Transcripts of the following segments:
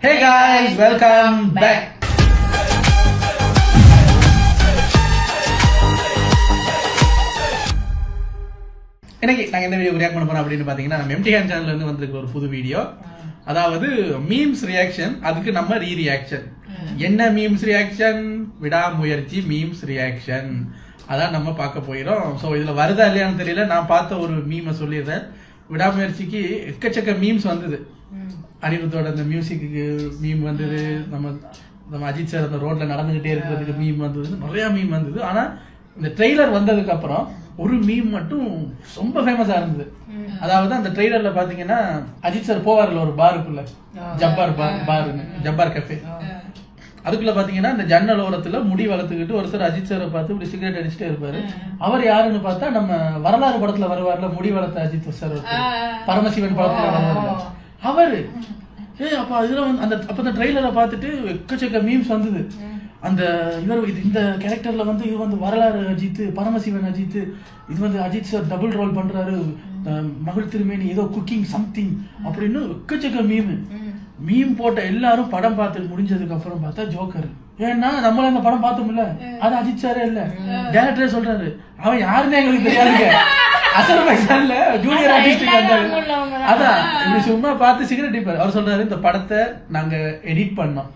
Hey guys, welcome back. இன்னைக்கு நாங்க இந்த வீடியோ ரியாக்ட் பண்ண போறோம் அப்படின்னு பாத்தீங்கன்னா நம்ம MTN சேனல்ல இருந்து வந்திருக்கிற ஒரு புது வீடியோ. அதாவது மீம்ஸ் ரியாக்ஷன், அதுக்கு நம்ம ரியாக்ஷன். என்ன மீம்ஸ் ரியாக்ஷன்? விடாமுயற்சி மீம்ஸ் ரியாக்ஷன். அதான் நம்ம பார்க்க போயிடும். சோ இதுல வருதா இல்லையான்னு தெரியல. நான் பார்த்த ஒரு மீமை சொல்லிடுறேன். விடாமுயற்சிக்கு எக்கச்சக்க மீம்ஸ் வந்தது. அனிருத்தோட அந்த மியூசிக்கு மீம் வந்தது, நம்ம அஜித் சார் அந்த ரோட்ல நடந்துகிட்டே இருக்கிறதுக்கு மீம் வந்தது, நிறைய மீம் வந்தது. ஆனா இந்த ட்ரெய்லர் வந்ததுக்கு அப்புறம் ஒரு மீம் மட்டும் ரொம்ப ஃபேமஸா இருந்தது. அதாவது அந்த ட்ரெய்லர்ல பாத்தீங்கன்னா அஜித் சார் போவார்ல ஒரு பாருக்குள்ள, ஜப்பார் கஃபே. அதுக்குள்ள பாத்தீங்கன்னா இந்த ஜன்னல் ஓரத்துல முடி வளர்த்துக்கிட்டு ஒருத்தர் அஜித் சாரை பார்த்து இப்படி சிகரெட் அடிச்சுட்டே இருப்பாரு. அவர் யாருன்னு பார்த்தா நம்ம வரலாறு படத்துல வருவார்ல முடி வளர்த்த அஜித் சார், பரமசிவன் படத்துல வருவாரு அவரு. அப்ப இதுல அந்த ட்ரெய்லரை பார்த்துட்டு எக்கச்சக்க மீம்ஸ் வந்தது. அந்த இந்த கேரக்டர்ல இது வரலாறு அஜித், பரமசிவன் அஜித், இது அஜித் சார் டபுள் ரோல் பண்றாரு, மகள் திருமேனி ஏதோ குக்கிங் சம்திங் அப்படின்னு எக்கச்சக்க மீம் போட்ட எல்லாரும் படம் பார்த்து முடிஞ்சதுக்கு அப்புறம் பார்த்தா ஜோக்கர். ஏன்னா நம்மள அந்த படம் பார்த்தோம்ல, அது அஜித் சாரே இல்ல, டைரக்டரே சொல்றாரு அவன் யாருன்னு எங்களுக்கு தெரியாதுங்க, அசர்பைஜான்ல ஜூனியர் ஆர்டிஸ்ட் வந்தாரு. அதான் இப்படி சும்மா பார்த்து சிகரெட் அடிப்பாரு. அவர் சொல்றாரு இந்த படத்தை நாங்க எடிட் பண்ணோம்,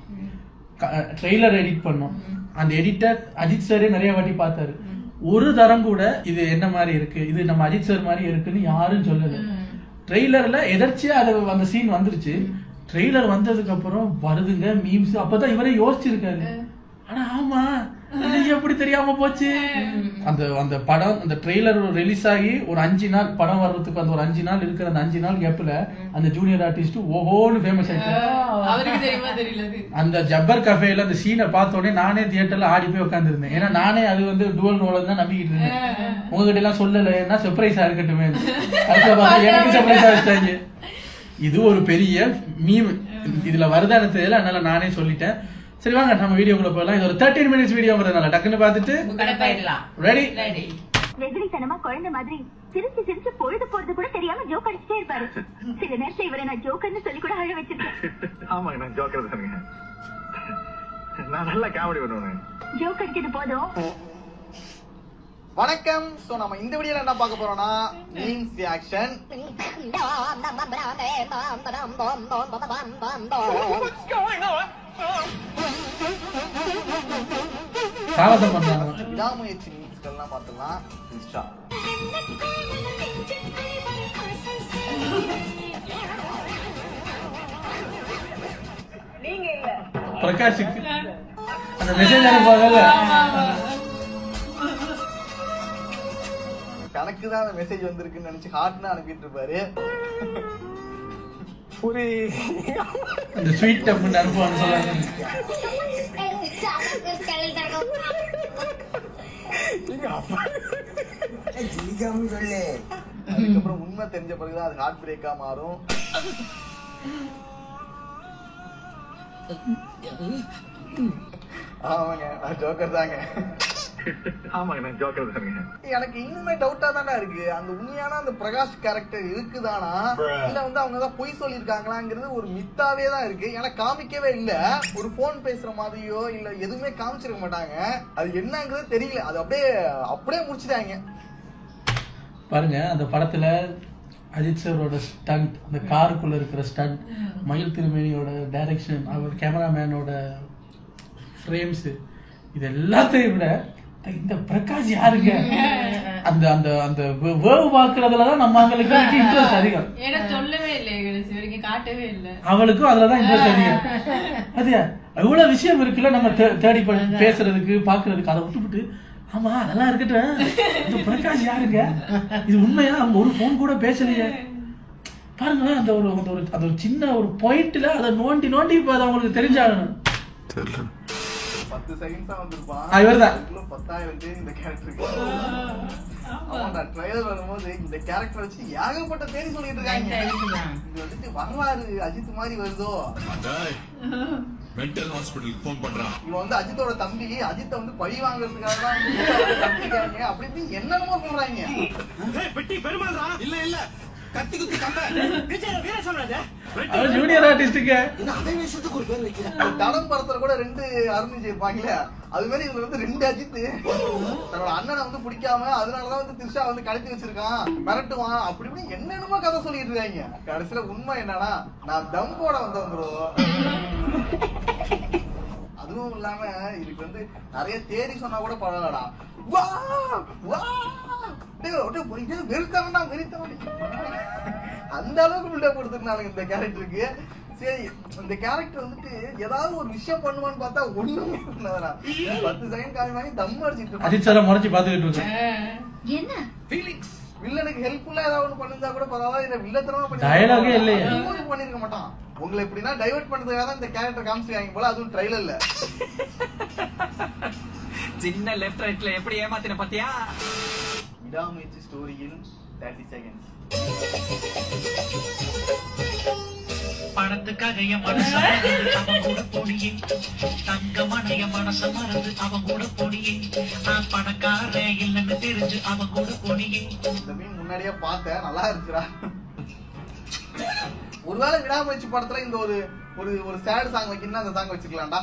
ட்ரெய்லர் எடிட் பண்ணோம். அந்த எடிட்டர் அஜித் சாரே நிறைய வாட்டி பார்த்தாரு. ஒரு தரம் கூட இது என்ன மாதிரி இருக்கு, இது நம்ம அஜித் சார் மாதிரி இருக்குன்னு யாரும் சொல்லல. ட்ரெய்லர்ல எதர்ச்சியா அது அந்த சீன் வந்துருச்சு. ட்ரெய்லர் வந்ததுக்கு அப்புறம் வருதுங்க மீம்ஸ். அப்பதான் இவரே யோசிச்சிருக்காரு, ஆனா ஆமா எப்படி தெரியாம போச்சு. அந்த படம் அந்த ட்ரெய்லர் ரிலீஸ் ஆகி ஒரு 5 நாள் படம் வர்றதுக்கு அந்த ஒரு 5 நாள் இருக்கிற அந்த 5 நாள் கேப்ல அந்த ஜூனியர் ஆர்டிஸ்ட் ஓஹோன்னு ஃபேமஸ் ஆயிட்டாரு. அந்த ஜப்பர் கஃபேல அந்த சீனை பார்த்த உடனே நானே தியேட்டர்ல ஆடி போய் உட்கார்ந்து இருந்தேன். ஏன்னா நானே அது டுவல் ரோல் தான் நம்பிக்கிட்டு இருந்தேன். உங்ககிட்ட எல்லாம் சொல்லல, ஏன்னா சர்ப்ரைஸா இருக்கட்டுமே, எனக்கு சர்ப்ரைஸா வச்சிட்டாங்க. இது ஒரு பெரிய மீம். இதுல வருதான்னு தெரியல, அதனால நானே சொல்லிட்டேன். சரி வாங்க நம்ம வீடியோக்குள்ள போகலாம். இது ஒரு 13 minutes வீடியோங்கிறதுனால டக்குன்னு பார்த்துட்டு ரெடி. வெகுளித்தனமா குழந்தை மாதிரி சிரிச்சு சிரிச்சு பொழுது போறது கூட தெரியாம ஜோக் அடிச்சுட்டே இருப்பாரு. சில நேரத்தை இவரை நான் ஜோக்கர்னு சொல்லி கூட அழ வச்சிருக்கேன். ஆமாங்க, நான் ஜோக்கர் தானுங்க. நான் நல்லா காமெடி பண்ணுவேன். ஜோக் அடிச்சது போதும். வணக்கம். சோ நம்ம இந்த வீடியோல என்ன பார்க்க போறோம்னா மீம்ஸ் ரியாக்ஷன். சாவசம் பண்றாங்க. விடாமுயற்சி மீம்ஸ்கள்லாம் பார்த்தலாம். இன்ஸ்டா நீங்க இல்ல பிரகாஷுக்கு அந்த மெசேஜ் அனுப்புவாங்கல்ல, கணக்கு தான் அந்த மெசேஜ் வந்திருக்குன்னு நினைச்சு ஹார்ட்னு அனுப்பிட்டு இருப்பாரு. இந்த ஸ்வீட் டப்புன்னு அனுப்புவான்னு சொல்லுவாங்க. அதுக்கப்புறம் உண்மை தெரிஞ்ச பிறகுதான் அது ஹார்ட் பிரேக்கா மாறும். ஆமாங்க, நான் ஜோக்கர் தாங்க. ஆமாங்க, நான் ஜோக்கர் தானுங்க. எனக்கு இன்னுமே டவுட்டா தானே இருக்கு, அந்த உண்மையான அந்த பிரகாஷ் கேரக்டர் இருக்குதானா இல்ல அவங்கதான் பொய் சொல்லிருக்காங்களாங்கிறது ஒரு மித்தாவே தான் இருக்கு. ஏன்னா காமிக்கவே இல்ல, ஒரு போன் பேசுற மாதிரியோ இல்ல எதுவுமே காமிச்சிருக்க மாட்டாங்க. அது என்னங்கிறது தெரியல, அது அப்படியே முடிச்சிட்டாங்க. பாருங்க அந்த படத்துல அஜித் சாரோட ஸ்டண்ட், அந்த காருக்குள்ள இருக்கிற ஸ்டண்ட், மயில் திருமேனியோட டைரக்ஷன், அவர் கேமராமேனோட ஃப்ரேம்ஸ், இது எல்லாத்தையும் விட இந்த பிரகாஷ் யாருங்க, அந்த அந்த அந்த வேவ் பாக்குறதுலதான் நம்ம அவங்களுக்கு இன்ட்ரெஸ்ட் அதிகம். சொல்லவே இல்லை, காட்டவே இல்லை, அவளுக்கும் அதுலதான் இன்ட்ரெஸ்ட் அதிகம். அது எவ்வளவு விஷயம் இருக்குல்ல நம்ம தேடி பேசுறதுக்கு பாக்குறதுக்கு, அதை விட்டுவிட்டு ஆமா அதெல்லாம் இருக்கட்டும், இந்த பிரகாஷ் யாருங்க, இது உண்மையா, அவங்க ஒரு போன் கூட பேசலையே பாருங்களேன். அந்த ஒரு சின்ன ஒரு பாயிண்ட்ல அதை நோண்டி இப்ப அதை அவங்களுக்கு தெரிஞ்சாகணும். 10 செகண்ட்ஸா வந்திருப்பான். இவர்தான் 10,000 பேர் இந்த கேரக்டருக்கு. ட்ரைலர் வரும்போது இந்த கேரக்டர் வச்சு ஏகப்பட்ட தேடி சொல்லிட்டு இருக்காங்க. இது வரலாறு அஜித் மாதிரி வருதோ, மென்டல் ஹாஸ்பிடலுக்கு போன் பண்றான். இவன் அஜித்தோட தம்பி, அஜித்தை பழி வாங்குறதுக்காக தான் அப்படி என்னென்னமோ சொல்றாங்க. பெட்டி பெருமாள்ரா. இல்ல கத்தி குத்தி கம்ப விஜய் வீர சொல்றாரு அவன் ஜூனியர் ஆர்டிஸ்டுக்கு இந்த அதே விஷயத்துக்கு ஒரு பேர் வைக்கிறேன். தடம் படத்துல கூட 2 அருண் விஜய் இருப்பாங்களே, அது மாதிரி இதுல வந்து 2 அஜித் தன்னோட அண்ணனை வந்து பிடிக்காம அதனாலதான் வந்து திரிஷா வந்து கடத்தி வச்சிருக்கான், மிரட்டுவான், அப்படி இப்படி என்னென்னமோ கதை சொல்லிட்டு இருக்காங்க. கடைசியில உண்மை என்னன்னா நான் தம் போட வந்துடும். அதுவும் இல்லாம இதுக்கு வந்து நிறைய தேடி சொன்னா கூட பரவாயில்லடா. வா வா வெறுத்தவனா வெறுத்தவன் அந்த அளவுக்கு பில்டப் கொடுத்துருந்தானுங்க இந்த கேரக்டருக்கு. சரி, இந்த கேரக்டர் வந்துட்டு ஏதாவது ஒரு விஷயம் பண்ணுவான்னு பார்த்தா ஒண்ணுமே பண்ணாதா. 10 செகண்ட் காமி வாங்கி தம் அடிச்சிட்டு அஜித் சார முறைச்சு பாத்துக்கிட்டு இருக்கேன். என்ன ஃபீலிங்ஸ் வில்லனுக்கு ஹெல்ப்ஃபுல்லா ஏதாவது ஒண்ணு பண்ணிருந்தா கூட பரவாயில்ல. இல்ல வில்லத்தனமா டயலாகே இல்லையே. பண்ணிருக்க மாட்டான். உங்களை எப்படின்னா டைவர்ட் பண்றதுக்காக தான் இந்த கேரக்டர் காமிச்சிருக்காங்க போல. அதுவும் ட்ரைலர்ல சின்ன லெஃப்ட் ரைட்ல எப்படி ஏமாத்தின பாத்தியா? விடாமுயற்சி ஸ்டோரியில் 30 செகண்ட்ஸ். பணத்துக்காக என் மனச மறந்து அவன் கூட போடியே, தங்கமான என் மனச மறந்து அவன் கூட போடியே, நான் பணக்காரன் இல்லைன்னு தெரிஞ்சு அவன் கூட போடியே. இந்த மீன் முன்னாடியே பார்த்தேன், நல்லா இருக்குடா. ஒருவேளை விடாமுயற்சி படத்துல இந்த ஒரு ஒரு ஒரு சேட் சாங் வைக்கணும்னா அந்த சாங் வச்சுக்கலாம்டா.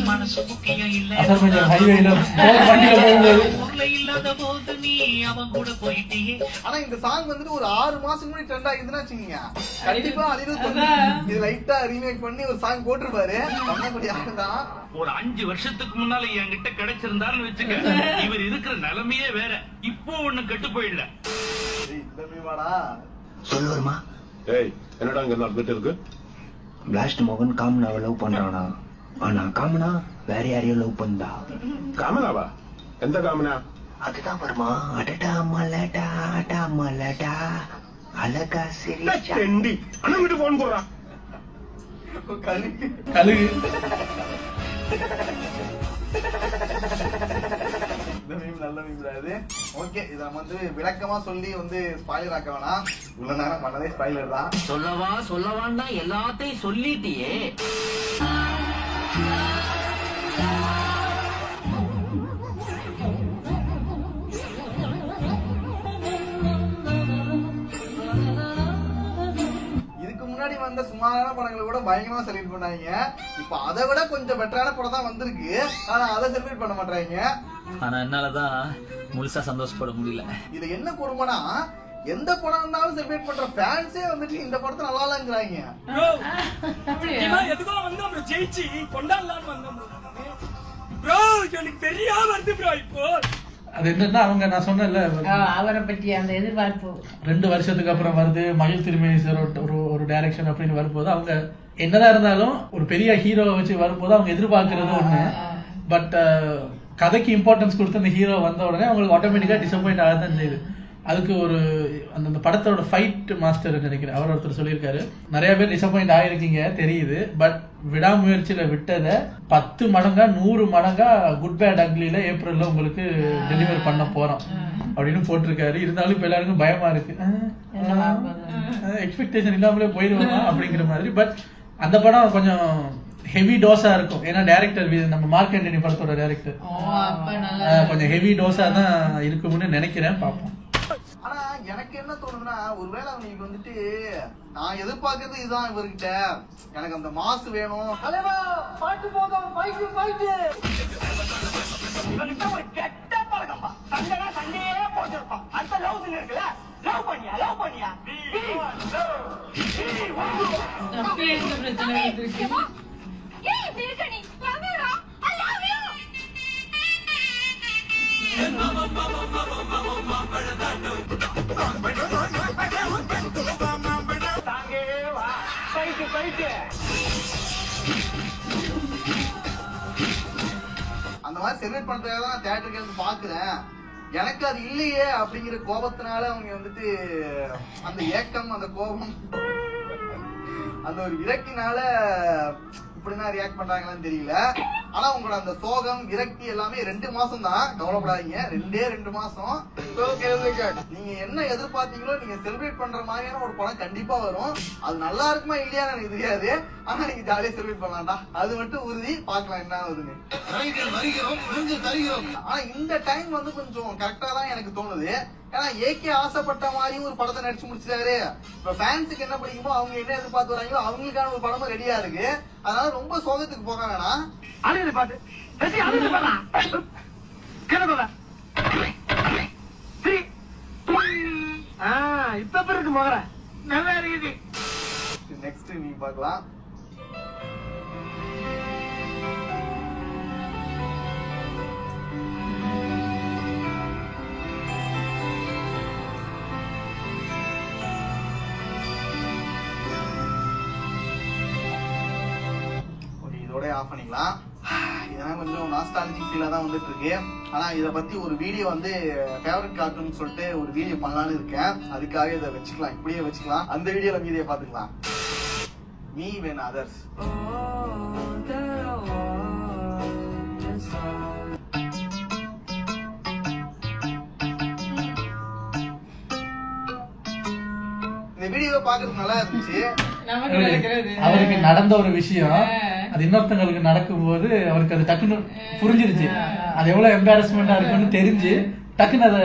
மனசு முக்கியம் இல்ல, அசர்பைஜான் ஹைவேல வண்டியில போகும்போது ஊர்ல இல்லாத போது நீ அவன் கூட போயிட்டியே. ஆனா இந்த சாங் வந்துட்டு ஒரு 6 மாசம் முன்னாடி ட்ரெண்ட் ஆகிதுன்னா வச்சுக்கீங்க, கண்டிப்பா அனிருத் இது லைட்டா ரீமேக் பண்ணி ஒரு சாங் போட்டிருப்பாரு. பண்ணக்கூடிய ஆளுதான். ஒரு 5 வருஷத்துக்கு முன்னால என்கிட்ட கிடைச்சிருந்தாருன்னு வச்சுக்க, இவர் இருக்கிற நிலைமையே வேற. இப்போ ஒண்ணு கெட்டு போயிடல. இந்த மீமாடா சொல்லுவருமா? ஏய், என்னடா இங்க நடந்துட்டு இருக்கு? பிளாஸ்ட் மோகன் காமனாவை லவ் பண்றானா, ஆனா காமனா வேற யாரையும் லவ் பண்ணா. காமனாவா? எந்த காமனா? அதுதான் வருமா, அடடா மலடா அடா மலடா அழகா சிரிச்சா. அண்ணன் வீட்டு போன் போடுறா. கழுகு இந்த மீம் நல்ல மீம் இது. ஓகே, இத நம்ம வந்து விளக்கமா சொல்லி வந்து ஸ்பாயிலர் ஆக்க வேணாம். இவ்வளவு நேரம் பண்ணதே ஸ்பாயிலர் தான். சொல்லவான்னா எல்லாத்தையும் சொல்லிட்டியே. இதுக்கு முன்னாடி வந்த சுமாரான படங்களை கூட பயங்கரமா செலிப்ரேட் பண்ணாங்க. இப்ப அதை விட கொஞ்சம் பெட்டரான படம் தான் வந்திருக்கு. ஆனா அதை செலிப்ரேட் பண்ண மாட்டாங்க. ஆனா என்னாலதான் முழுசா சந்தோஷப்பட முடியல. இதுல என்ன கொடுமைனா, எந்த படம் இருந்தாலும் செலிப்ரேட் பண்ற ஃபேன்ஸே வந்துட்டு இந்த படத்தை நல்லா இல்லங்கிறாங்க. எதுக்கோ வந்து அப்புறம் ஜெயிச்சு கொண்டாடலான்னு வந்தோம் ப்ரோ. எனக்கு தெரியாம வருது ப்ரோ. இப்போ அது என்னன்னா, அவங்க நான் சொன்னேன்ல அவரை பற்றி அந்த எதிர்பார்ப்பு 2 வருஷத்துக்கு அப்புறம் வருது மகிழ் திருமேனி சார் ஒரு டைரக்ஷன் அப்படின்னு வரும்போது, அவங்க என்னதான் இருந்தாலும் ஒரு பெரிய ஹீரோவை வச்சு வரும்போது அவங்க எதிர்பார்க்கறது ஒண்ணு. பட் கதைக்கு இம்பார்ட்டன்ஸ் கொடுத்து அந்த ஹீரோ வந்த உடனே அவங்களுக்கு ஆட்டோமேட்டிக்கா டிசப்பாயிண்ட் ஆகத்தான் செய்யுது. அதுக்கு ஒரு அந்த படத்தோட ஃபைட் மாஸ்டர் நினைக்கிறேன், அவர் ஒருத்தர் சொல்லியிருக்காரு, நிறைய பேர் டிசப்பாயிண்ட் ஆயிருக்கீங்க தெரியுது, பட் விடாமுயற்சியில விட்டதை 10 மடங்கா 100 மடங்கா குட் பேட் அக்லில ஏப்ரல்ல உங்களுக்கு டெலிவர் பண்ண போறோம் அப்படின்னு போட்டிருக்காரு. இருந்தாலும் இப்ப எல்லாருக்கும் பயமா இருக்கு, எக்ஸ்பெக்டேஷன் இல்லாமலே போயிடுவோமா அப்படிங்கிற மாதிரி. பட் அந்த படம் கொஞ்சம் ஹெவி டோஸா இருக்கும். ஏன்னா டைரக்டர் நம்ம மார்க் ஆண்டனி படத்தோட டைரக்டர் கொஞ்சம் ஹெவி டோஸா தான் இருக்கும்னு நினைக்கிறேன். பார்ப்போம். ஆனா எனக்கு என்ன தோணுதுன்னா, ஒருவேளை அவங்களுக்கு வந்துட்டு நான் எதிர்பார்க்கறது இதுதான் இவர்கிட்ட, எனக்கு அந்த மாசு வேணும், பாட்டு போதும், ஃபைட்டு ஃபைட்டு. இவர்கிட்ட ஒரு கெட்ட பழக்கம்பா, சண்டைனா சண்டையே போட்டுருப்பான். அந்த லவ் சீன் இருக்குல்ல, லவ் பண்ணியா பிரச்சனை இருக்கு. ஏய் பிரிகணி லவ் யூ ரா, ஐ லவ் யூ. தாங்கே வா, ஃபைட்டு ஃபைட்டு. அந்த மாதிரி செலிப்ரேட் பண்றதுக்காக தான் நான் தியேட்டருக்கு வந்து பாக்குறேன். எனக்கு அது இல்லையே அப்படிங்கிற கோபத்தினால அவங்க வந்துட்டு அந்த ஏக்கம், அந்த கோபம், அந்த ஒரு விரக்தினால இப்படிதான் ரியாக்ட் பண்றாங்களான்னு தெரியல. ஆனா உங்களோட அந்த சோகம், விரக்தி எல்லாமே 2 மாசம் தான், கவலைப்படாதீங்க. 2 மாசம். நீங்க என்ன எதிர்பார்த்தீங்களோ, நீங்க செலிப்ரேட் பண்ற மாதிரியான ஒரு படம் கண்டிப்பா வரும். அது நல்லா இருக்குமா இல்லையான்னு எனக்கு தெரியாது, ஆனா நீங்க ஜாலியா செலிப்ரேட் பண்ணலாம்டா, அது மட்டும் உறுதி. பார்க்கலாம் என்ன ஆகுதுன்னு. ஆனா இந்த டைம் வந்து கொஞ்சம் கரெக்டா தான் எனக்கு தோணுது. ஏன்னா ஏகே ஆசைப்பட்ட மாதிரி ஒரு படத்தை நடிச்சு முடிச்சிட்டாரு. இப்ப ஃபேன்ஸுக்கு என்ன பிடிக்குமோ அவங்க என்ன எதிர்பார்த்து வராங்களோ அவங்களுக்கான ஒரு படமும் ரெடியா இருக்கு. அதனால ரொம்ப சோகத்துக்கு போக வேணாம். அழுது பாத்து அழுது பாத்தா கிளம்பல சரி இப்ப இருக்கு மகர நல்லா இருக்குது. நெக்ஸ்ட் நீங்க பார்க்கலாம். இதோட ஆஃப் பண்ணிக்கலாம். இதெல்லாம் கொஞ்சம் நாஸ்டாலஜிக் ஃபீலா தான் வந்துட்டு இருக்கு. ஆனா இத பத்தி ஒரு வீடியோ வந்து ஃபேவரட் கார்ட்டூன் சொல்லிட்டு ஒரு வீடியோ பண்ணலாம்னு இருக்கேன். அதுக்காக இதை வச்சுக்கலாம், இப்படியே வச்சுக்கலாம். அந்த வீடியோல மீதியை பாத்துக்கலாம். Me when others. இந்த வீடியோ பாக்குறது நல்லா இருந்துச்சு. அவருக்கு நடந்த ஒரு விஷயம் அது இன்னொருத்தங்களுக்கு நடக்கும்போது அவருக்கு அது டக்குன்னு புரிஞ்சிருச்சு. அது எவ்வளவு எம்பாரஸ்மெண்டா இருக்குன்னு தெரிஞ்சு டக்குன்னு அதை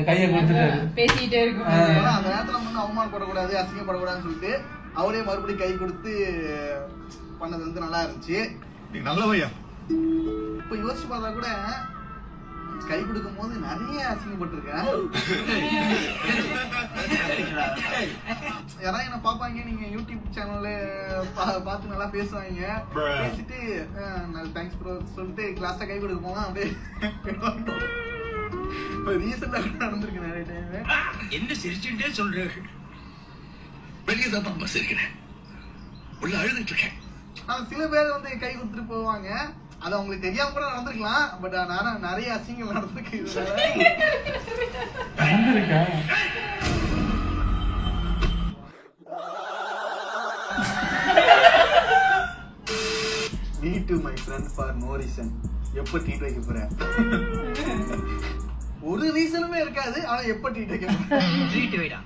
கையை கொடுத்துட்டாரு. பேசிட்டே இருக்கும் அந்த நேரத்துல வந்து அவமானப்படக்கூடாது, அசிங்கப்படக்கூடாதுன்னு சொல்லிட்டு அவரே மறுபடியும் கை கொடுத்து பண்ணது வந்து நல்லா இருந்துச்சு. நல்லவையா இப்ப யோசிச்சு பார்த்தா கூட கை கொடுக்கும் போது நிறைய அசிங்கப்பட்டிருக்கேன். யாராவது என்ன பாப்பாங்க, நீங்க யூடியூப் சேனல்ல பார்த்து நல்லா பேசுவாங்க, பேசிட்டு தேங்க்ஸ் ப்ரோ சொல்லிட்டு கிளாஸ்ல கை கொடுக்க போனா அப்படியே ரீசெண்டா நடந்திருக்கு நிறைய டைம். என்ன சிரிச்சுட்டே சொல்றேன், வெளியே தான் பஸ் இருக்கிறேன், உள்ள அழுதுட்டு இருக்கேன். ஆனா சில பேர் வந்து கை கொடுத்துட்டு போவாங்க, அது அவங்களுக்கு தெரியாம கூட நடந்திருக்கலாம். பட் நிறைய அசிங்கங்கள் நடந்திருக்கு. Meet to my friend for no reason. எப்ப ட்ரீட் வைக்க போறேன்? ஒரு ரீசனுமே இருக்காது, ஆனா எப்ப ட்ரீட் வைக்க போறேன்? ட்ரீட் வைடா,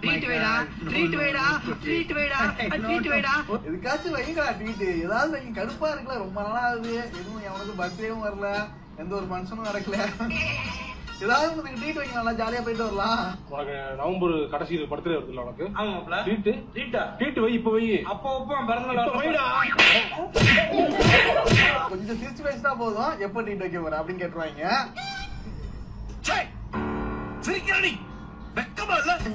ட்ரீட் வைடா, ட்ரீட் வைடா, ட்ரீட் வைடா, ட்ரீட் வைடா. எதுக்காச்சும் வைங்களா ட்ரீட், ஏதாவது வைங்க. கடுப்பா இருக்குல்ல, ரொம்ப நாளா ஆகுது, எதுவும் எவனுக்கு பர்த்டேவும் வரல, எந்த ஒரு ஃபங்க்ஷனும் நடக்கல. ஏதாவது உங்களுக்கு ட்ரீட் வைங்க, நல்லா ஜாலியா போயிட்டு வரலாம். உனக்கு நவம்பர் கடைசி பர்த்டே வருதுல்ல உனக்கு? ஆமாப்ல. ட்ரீட் வை, இப்ப வை. அப்போ பிறந்தநாள் வைடா. கொஞ்சம் சிரிச்சு பேசினா போதும், எப்ப ட்ரீட் வைக்க போற அப்படின்னு கேட்டுருவாங்க.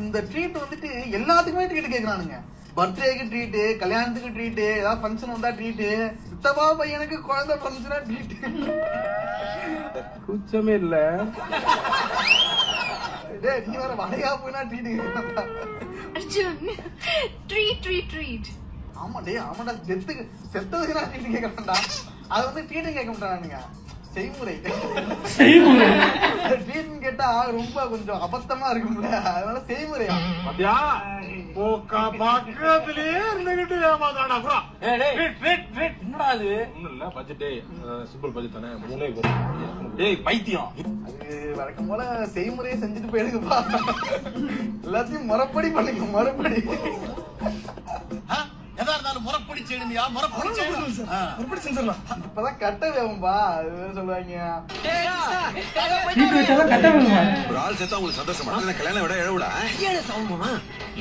இந்த ட்ரீட் வந்துட்டு எல்லாத்துக்குமே ட்ரீட் கேக்குறானுங்க. பர்த்டேக்கு ட்ரீட், கல்யாணத்துக்கு ட்ரீட், ஏதாவது ஃபங்க்ஷன் வந்தா ட்ரீட், சித்தப்பா பையனுக்கு குழந்தை ஃபங்க்ஷனா ட்ரீட். கூச்சமே இல்ல. டேய் நீ வேற வளையா போயினா ட்ரீட் கேக்குறா. Arjun treat treat treat. ஆமா டேய், ஆமாடா, செத்ததுக்கு நான் ட்ரீட் கேக்குறேன்டா. அது வந்து ட்ரீட் கேட்க மாட்டானுங்க, செய்முறை. ட்ரீட் கேட்டா ரொம்ப கொஞ்சம் அபத்தமா இருக்கும்ல, அதனால செய்முறையா. பாத்தியா, போக்கா பக்கத்திலேயே இருந்துகிட்டு ஏமாத்தாடா புறா. என்னடா அது? ஒண்ணும் இல்ல, பட்ஜெட்டே சிம்பிள் பட்ஜெட் தானே, 3 போதும். டேய் பைத்தியம், அது வழக்கம் போல செய்முறையை செஞ்சுட்டு போயிடுங்கப்பா. எல்லாத்தையும் முறைப்படி பண்ணுங்க, முறைப்படி. எதா இருந்தாலும் முறைப்படி செய்யணும்யா, முறைப்படி செய்யணும். முறைப்படி செஞ்சிடலாம். இப்பதான் கட்ட வேவும்பா, அது வேற சொல்லுவாங்க. கட்ட வேணுமா? ஒரு ஆள் சேர்த்தா உங்களுக்கு சந்தோஷமா? கல்யாணம் விட எழவிடா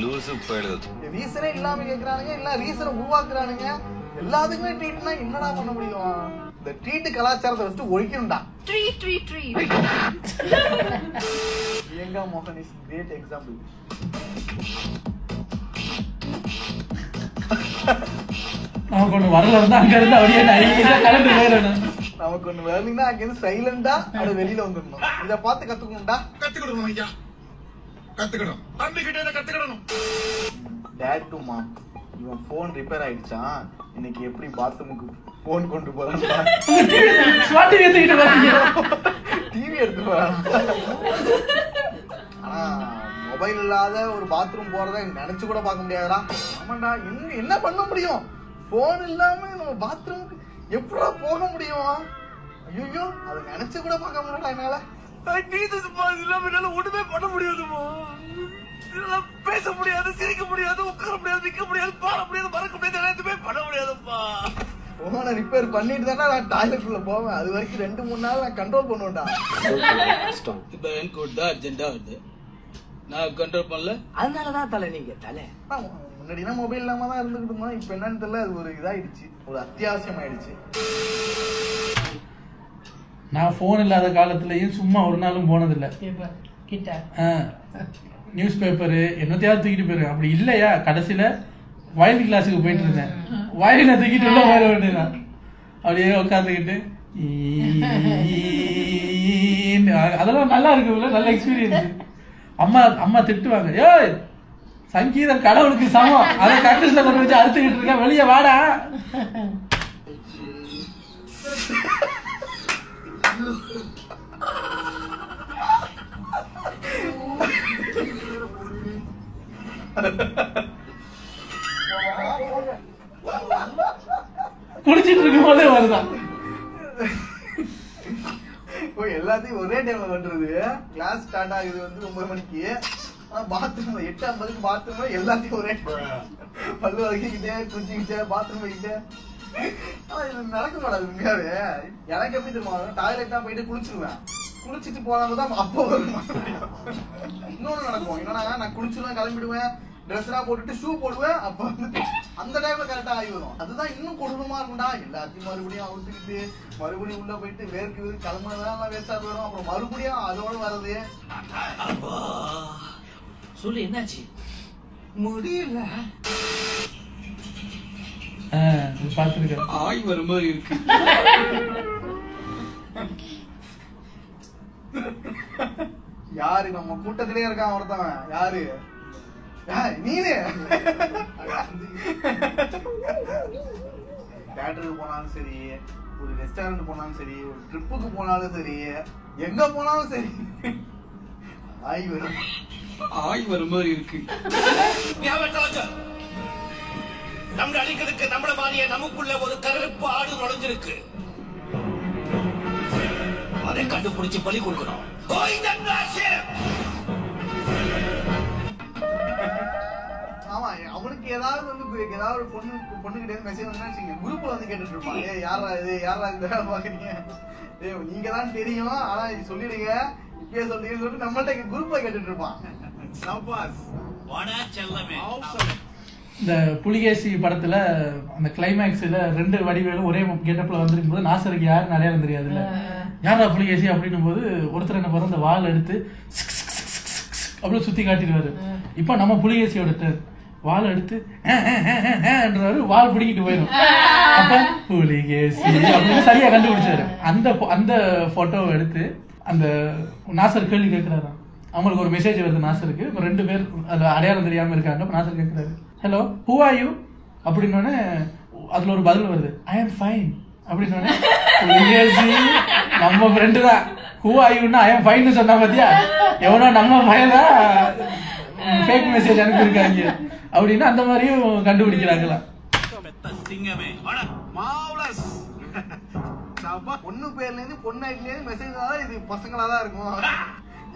லூசு போயிடுது. ரீசனே இல்லாம கேக்குறானுங்க, இல்ல ரீசனை உருவாக்குறானுங்க. எல்லாத்துக்குமே ட்ரீட்னா என்னடா பண்ண முடியும்? இந்த ட்ரீட் கலாச்சாரத்தை வச்சுட்டு ஒழிக்கணும்டா. Treat treat treat. பிரியங்கா மோகன் இஸ் கிரேட் எக்ஸாம்பிள். நமக்கு ஒண்ணு வரல இருந்தா அங்க இருந்து அப்படியே கலந்து போயிடணும். நமக்கு ஒண்ணு வரலீங்கன்னா அங்க இருந்து சைலண்டா அது வெளியில வந்துடணும். இத பார்த்து கத்துக்கணும்டா. கத்துக்கணும் ஐயா, கத்துக்கணும். தம்பி கிட்ட கத்துக்கணும். டேட் டு மாம், இவன் போன் ரிப்பேர் ஆயிடுச்சான், இன்னைக்கு எப்படி பாத்ரூமுக்கு போன் கொண்டு போறான்டா. டிவி எடுத்து போறான். ஆனா மொபைல் இல்லாத ஒரு பாத்ரூம் போறத நினைச்சு கூட பார்க்க முடியாதுடா. ஆமாண்டா, என்ன பண்ண முடியும்? போன் இல்லாம நம்ம பாத்ரூமுக்கு எப்படா போக முடியும்? ஐயோ, அதை நினைச்சு கூட பார்க்க முடியல என்னால. ஒண்ணுமே பண்ண முடியாதுமா, பேச முடியாது, சிரிக்க முடியாது, உட்கார முடியாது, நிக்க முடியாது, பாட முடியாது, மறக்க முடியாது, எதுவுமே பண்ண முடியாதுப்பா. போனை ரிப்பேர் பண்ணிட்டு தானே நான் டாய்லெட் உள்ள போவேன். அது வரைக்கும் 2-3 நாள் நான் கண்ட்ரோல் பண்ணுவேன்டா. இப்ப எனக்கு தான் அர்ஜென்டா வருது, நான் கண்ட்ரோல் பண்ணல. அதனாலதான் தலை நீங்க தலை. முன்னாடினா மொபைல் இல்லாம தான் இருந்துகிட்டு இருந்தோம். இப்ப என்னன்னு தெரியல, அது ஒரு இதாயிடுச்சு, ஒரு அத்தியாவசியம் ஆயிடுச்சு. நான் போன் இல்லாத காலத்துலயும் சும்மா ஒரு நாளும் போனதில்லை. நியூஸ் பேப்பரு என்னத்தையாவது தூக்கிட்டு போயிருவேன். அப்படி இல்லையா கடைசியில வயலின் கிளாஸுக்கு போயிட்டு இருந்தேன். வயலினை தூக்கிட்டு உள்ள போயிட வேண்டியதான். அப்படியே உட்காந்துக்கிட்டு அதெல்லாம் நல்லா இருக்குல்ல, நல்ல எக்ஸ்பீரியன்ஸ். அம்மா திட்டுவாங்க, ஏய் சங்கீதம் கடவுளுக்கு சமம், அதை கண்டிஷன்ல கொண்டு வச்சு அறுத்துக்கிட்டு இருக்க, வெளியே வாடா. குடிச்சிட்டு இருக்கும் போதே வருதான். எல்லாத்தையும் ஒரே டைம்ல பண்றது. கிளாஸ் ஸ்டார்ட் ஆகுது 9 மணிக்கு. பாத்ரூம் 8:50 பாத்ரூம்ல எல்லாத்தையும் ஒரே பல்லு வலிக்கிட்டே குடிச்சுக்கிட்டே பாத்ரூம் போய்கிட்டே. இது நடக்க மாட்டாது உண்மையாவே. எனக்கு எப்படி தெரியுமா, டாய்லெட் தான் போயிட்டு குளிச்சிருவேன். குளிச்சுட்டு போனாதான் அப்போ வரும். இன்னொன்னு நடக்கும் என்னன்னா, நான் குளிச்சுருவேன், கிளம்பிடுவேன், ட்ரெஸ் எல்லாம் போட்டுட்டு ஷூ போடுவேன். அப்ப வந்து அந்த டைம்ல கரெக்டா ஆகி வரும். அதுதான் இன்னும் கொடூரமா இருக்கும்டா. எல்லாத்தையும் மறுபடியும் அவுத்துக்கிட்டு மறுபடியும் உள்ள போயிட்டு வேர்க்கு கிளம்புனதான் வேஸ்டா போயிடும். அப்புறம் மறுபடியும் அதோட வர்றது. சொல்லு என்னாச்சு? முடியல. பாத்துருக்கேன். ஆய் வர மாதிரி இருக்கு. யாரு நம்ம கூட்டத்திலே இருக்கான் ஒருத்தவன்? யாரு? நீனே. தியேட்டருக்கு போனாலும் சரி, ஒரு ரெஸ்டாரண்ட் போனாலும் சரி, ஒரு ட்ரிப்புக்கு போனாலும் சரி, எங்க போனாலும் சரி ஆய் வரும். ஆய் வர மாதிரி இருக்கு. நம்மள அழிக்கிறதுக்கு நம்மள மாதிரியே நமக்குள்ள ஒரு கருப்பு ஆடு நுழைஞ்சிருக்கு. அதை கண்டுபிடிச்சு பலி கொடுக்கணும். ஆமா, அவனுக்கு ஏதாவது ஏதாவது ஒரு பொண்ணுகிட்ட மெசேஜ் வந்து குரூப்ல வந்து கேட்டுட்டு இருப்பான், ஏ யாரா இது, யாரா இந்த வேலை பாக்குறீங்க, நீங்க தான் தெரியும், ஆனா இது சொல்லிடுங்க, இப்பயே சொல்றீங்கன்னு சொல்லிட்டு நம்மள்ட்ட குரூப்ல கேட்டுட்டு இருப்பான். இந்த புலிகேசி படத்துல அந்த கிளைமேக்ஸ்ல 2 வடிவேலும் ஒரே கெட்டப்ல வந்திருக்கும் போது நாசருக்கு யாருன்னு அடையாளம் தெரியாதுல்ல. யாரா புலிகேசி அப்படின்னும் போது ஒருத்தர் என்ன பண்ண, அந்த வால் எடுத்து அப்படியே சுத்தி காட்டிடுவாரு. இப்ப நம்ம புலிகேசியோட வால் எடுத்து வால் பிடிக்கிட்டு போயிடும். அப்ப புலிகேசி அப்படின்னு சரியா கண்டுபிடிச்சாரு. அந்த போட்டோவை எடுத்து அந்த நாசர் கேள்வி கேட்கிறாரு. அவங்களுக்கு ஒரு மெசேஜ் வருது நாசருக்கு. இப்ப 2 பேர் அதுல அடையாளம் தெரியாம இருக்காங்க. நாசர் கேட்கிறாரு, ஹலோ ஹூ ஆர் யூ அப்படின்னு. அதுல ஒரு பதில் வருது, ஐ ஆம் ஃபைன் அப்படின்னு. நம்ம ஃப்ரெண்டு தான் who are யூன்னா I am fine சொன்னா பாத்தியா, எவனோ நம்ம பையனா ஃபேக் மெசேஜ் அனுப்பியிருக்காங்க அப்படின்னா அந்த மாதிரியும் கண்டுபிடிக்கிறாங்களா. பொண்ணு பேர்ல இருந்து பொண்ணு ஐட்ல இருந்து மெசேஜ் தான் இது பசங்களா தான் இருக்கும்.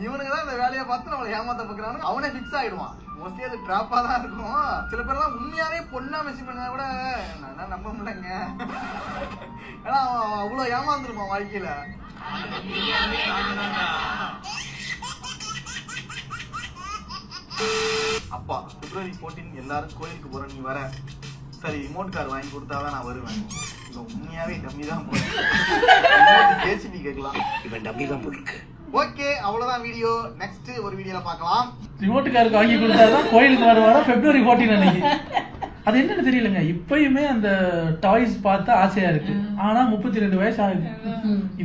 இவனுக்கு தான் இந்த வேலையை பார்த்து நம்மளை ஏமாத்த பாக்குறாங்க. அவனே பிக்ஸ் ஆயிடுவான். மோஸ்ட்லி அது டிராப்பா தான் இருக்கும். சில பேர் தான் உண்மையாவே பொண்ணா மெசேஜ் பண்ணா கூட நான் நம்ப முடியலங்க. ஏன்னா அவன் அவ்வளவு ஏமாந்துருப்பான் வாழ்க்கையில. அப்பா February 14 எல்லாரும் கோயிலுக்கு போற, நீ வர, சரி ரிமோட் கார் வாங்கி கொடுத்தாதான் நான் வருவேன். உண்மையாவே டம்மி தான் போறேன். ஜேசிபி கேட்கலாம், இவன் டம்மி தான் போட்டுருக்கு. ஓகே, அவ்வளவுதான் வீடியோ. நெக்ஸ்ட் ஒரு வீடியோல பார்க்கலாம். ரிமோட் காருக்கு வாங்கி கொடுத்தாதான் கோயிலுக்கு வருவாரா February 14 அன்னைக்கு. அது என்னன்னு தெரியலங்க. இப்பயுமே அந்த டாய்ஸ் பார்த்து ஆசையா இருக்கு. ஆனா 32 வயசு ஆகுது,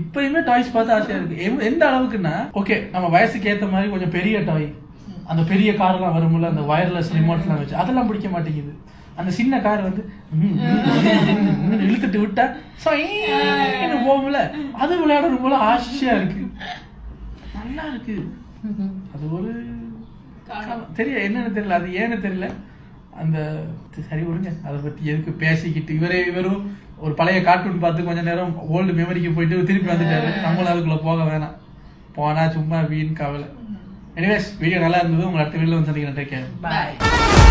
இப்பயுமே டாய்ஸ் பார்த்து ஆசையா இருக்கு. எந்த அளவுக்குன்னா, ஓகே நம்ம வயசுக்கு ஏத்த மாதிரி கொஞ்சம் பெரிய டாய், அந்த பெரிய கார் எல்லாம் வரும்ல, அந்த வயர்லெஸ் ரிமோட் எல்லாம் வச்சு, அதெல்லாம் பிடிக்க மாட்டேங்குது. அந்த சின்ன கார் வந்து இழுத்துட்டு விட்டா போகும்ல, அது விளையாடுறது போல ஆசையா இருக்கு, நல்லா இருக்கு. அது ஒரு தெரியல, என்னன்னு தெரியல, அது ஏன்னு தெரியல. அந்த சரி விடுங்க, அதை பத்தி எதுக்கு பேசிக்கிட்டு. இவரும் ஒரு பழைய கார்ட்டூன் பார்த்து கொஞ்ச நேரம் ஓல்டு மெமரிக்கு போயிட்டு திருப்பி வந்துட்டாரு. நம்மளும் அதுக்குள்ள போக வேணாம், போனா சும்மா வீண் கவலை. எனிவேஸ், வீடியோ நல்லா இருந்தது. உங்களை அடுத்த வீடியோல வந்து சந்திக்கிறேன். Take care, by.